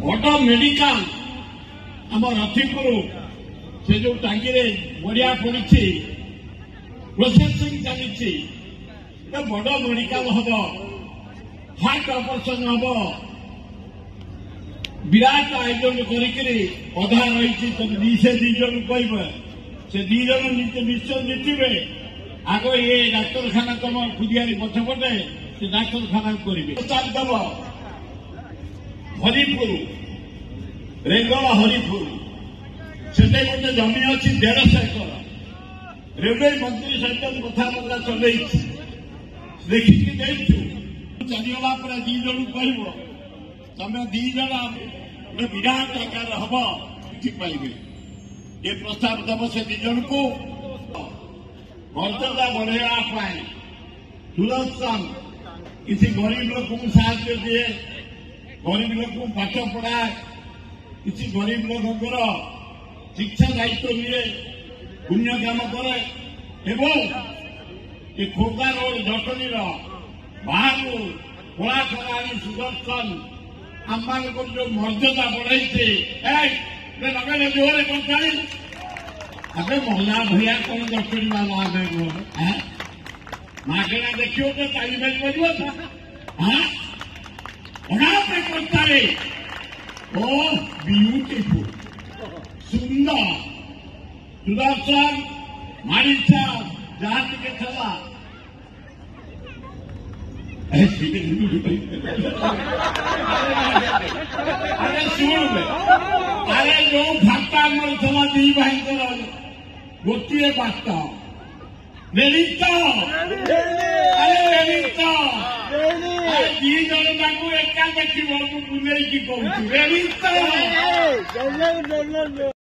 बड़ मेडिकल आम रथिपुर से जो टांगी बढ़िया पड़ी प्रोसेसिंग चली बड़ मेडिकल हम हार्ट ऑपरेशन हम विराट आयोजन करधा रही से दीजन कह से दीजन निश्चय जीतवे आग ये डाक्तखाना तुम खुदियारी पछपटे से डाक्तखाना करेंगे दब हरिपुर रेंगल हरिपुर से गोटे जमी अच्छी 150 एकर रेलवे मंत्री सहित कथबार्ता चल देखिकी चलीगला पर दीजन कह तमें दीज गोटे विराट आकार हम पाइबे ये प्रस्ताव दब से दीजन को मर्यादा बढ़ावा सुदर्शन किसी गरीब लोक को साहाय्य दिए गरीब लोक को पाठ पढ़ाए किसी गरीब लोकर शिक्षा दायित्व निए पुण्य काम करे ये खोर्धा रोड जटनी बाहर कलाकाराणी सुदर्शन आम मान जो मर्यादा बढ़ाई लगे जोरे कर अबे मोहल्ला भैया कौन दर्शनी वाला मागेना देखियो तो ताली बज करता ओ ब्यूटीफुल सुंदर सुदर्शन मारिचा जहां के चला अरे सुन अरे जो भाता मिलता दी भाई गोटे बार्ता दी जन एका देखिए बुले कहूँ